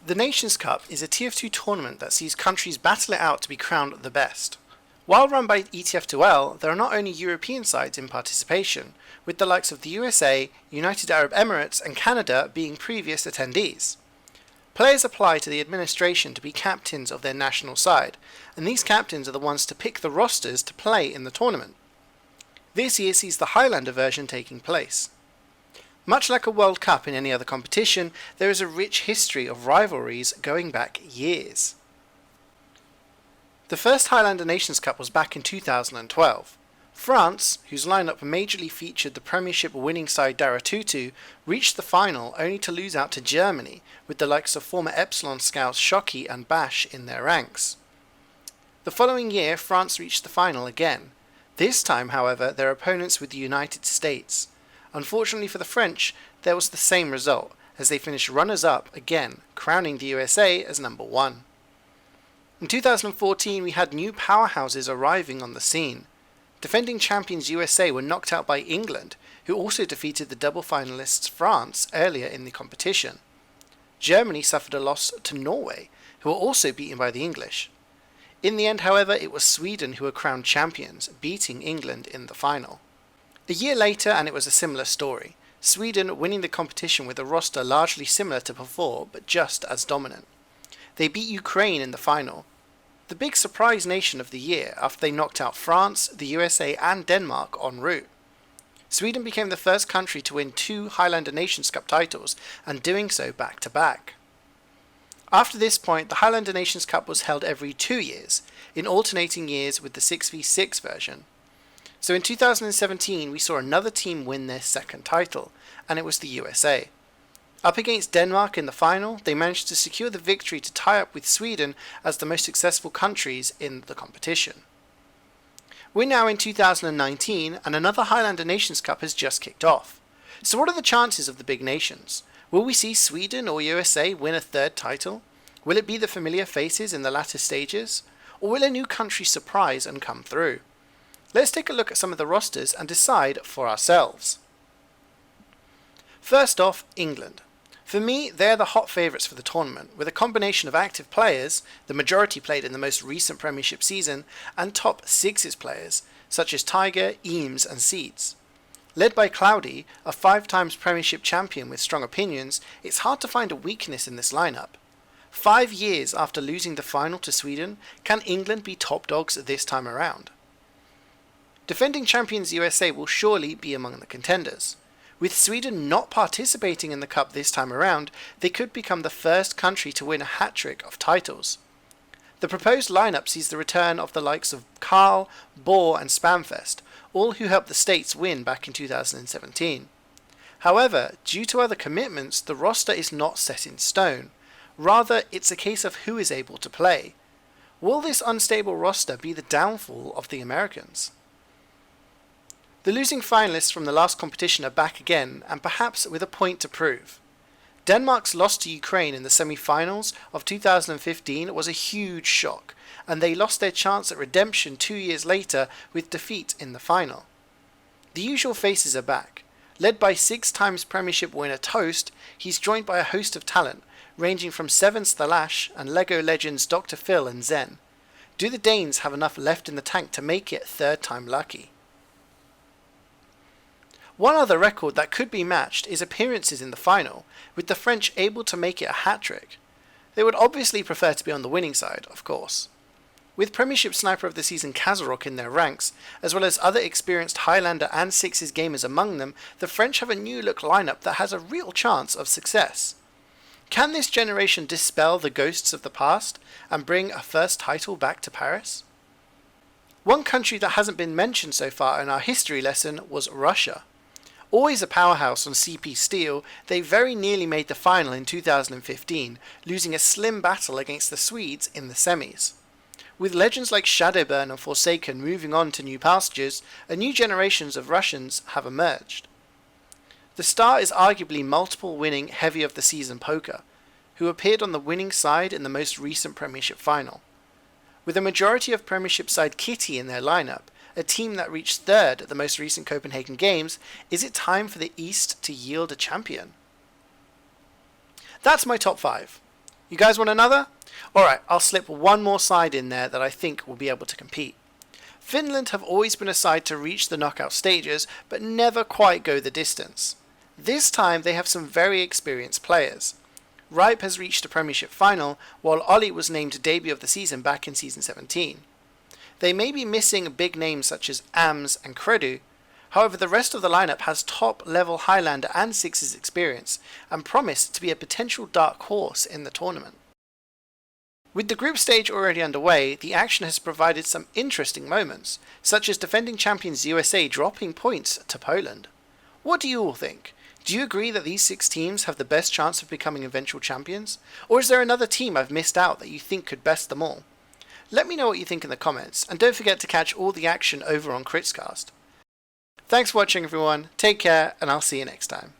The Nations Cup is a TF2 tournament that sees countries battle it out to be crowned the best. While run by ETF2L, there are not only European sides in participation, with the likes of the USA, United Arab Emirates and Canada being previous attendees. Players apply to the administration to be captains of their national side, and these captains are the ones to pick the rosters to play in the tournament. This year sees the Highlander version taking place. Much like a World Cup in any other competition, there is a rich history of rivalries going back years. The first Highlander Nations Cup was back in 2012. France, whose lineup majorly featured the Premiership winning side Daratutu, reached the final only to lose out to Germany, with the likes of former Epsilon scouts Shockey and Bash in their ranks. The following year, France reached the final again. This time, however, their opponents were the United States. Unfortunately for the French, there was the same result, as they finished runners-up again, crowning the USA as number 1. In 2014, we had new powerhouses arriving on the scene. Defending champions USA were knocked out by England, who also defeated the double finalists France earlier in the competition. Germany suffered a loss to Norway, who were also beaten by the English. In the end, however, it was Sweden who were crowned champions, beating England in the final. A year later, and it was a similar story, Sweden winning the competition with a roster largely similar to before, but just as dominant. They beat Ukraine in the final, the big surprise nation of the year after they knocked out France, the USA and Denmark en route. Sweden became the first country to win 2 Highlander Nations Cup titles, and doing so back to back. After this point, the Highlander Nations Cup was held every 2 years, in alternating years with the 6v6 version. So in 2017 we saw another team win their second title, and it was the USA. Up against Denmark in the final, they managed to secure the victory to tie up with Sweden as the most successful countries in the competition. We're now in 2019 and another Highlander Nations Cup has just kicked off. So what are the chances of the big nations? Will we see Sweden or USA win a third title? Will it be the familiar faces in the latter stages? Or will a new country surprise and come through? Let's take a look at some of the rosters and decide for ourselves. First off, England. For me, they're the hot favourites for the tournament, with a combination of active players, the majority played in the most recent Premiership season, and top sixes players, such as Tiger, Eames and Seeds. Led by Cloudy, a 5 times Premiership champion with strong opinions, it's hard to find a weakness in this lineup. 5 years after losing the final to Sweden, can England be top dogs this time around? Defending champions USA will surely be among the contenders. With Sweden not participating in the Cup this time around, they could become the first country to win a hat-trick of titles. The proposed lineup sees the return of the likes of Karl, Bohr and Spamfest, all who helped the States win back in 2017. However, due to other commitments, the roster is not set in stone. Rather, it's a case of who is able to play. Will this unstable roster be the downfall of the Americans? The losing finalists from the last competition are back again, and perhaps with a point to prove. Denmark's loss to Ukraine in the semi-finals of 2015 was a huge shock, and they lost their chance at redemption 2 years later with defeat in the final. The usual faces are back. Led by 6 times Premiership winner Toast, he's joined by a host of talent, ranging from Sevens the Lash and LEGO legends Dr. Phil and Zen. Do the Danes have enough left in the tank to make it third time lucky? One other record that could be matched is appearances in the final, with the French able to make it a hat-trick. They would obviously prefer to be on the winning side, of course. With Premiership Sniper of the Season Kazarok in their ranks, as well as other experienced Highlander and Sixes gamers among them, the French have a new-look lineup that has a real chance of success. Can this generation dispel the ghosts of the past and bring a first title back to Paris? One country that hasn't been mentioned so far in our history lesson was Russia. Always a powerhouse on CP Steel, they very nearly made the final in 2015, losing a slim battle against the Swedes in the semis. With legends like Shadowburn and Forsaken moving on to new pastures, a new generation of Russians have emerged. The star is arguably multiple winning Heavy of the Season Poker, who appeared on the winning side in the most recent Premiership final. With a majority of Premiership side Kitty in their lineup, a team that reached third at the most recent Copenhagen Games, is it time for the East to yield a champion? That's my top 5. You guys want another? Alright, I'll slip one more side in there that I think will be able to compete. Finland have always been a side to reach the knockout stages, but never quite go the distance. This time they have some very experienced players. Ripe has reached a Premiership final, while Ollie was named debut of the season back in Season 17. They may be missing big names such as Ams and Credu, however the rest of the lineup has top-level Highlander and Sixes experience, and promise to be a potential dark horse in the tournament. With the group stage already underway, the action has provided some interesting moments, such as defending champions USA dropping points to Poland. What do you all think? Do you agree that these 6 teams have the best chance of becoming eventual champions? Or is there another team I've missed out that you think could best them all? Let me know what you think in the comments, and don't forget to catch all the action over on Critscast. Thanks for watching everyone, take care, and I'll see you next time.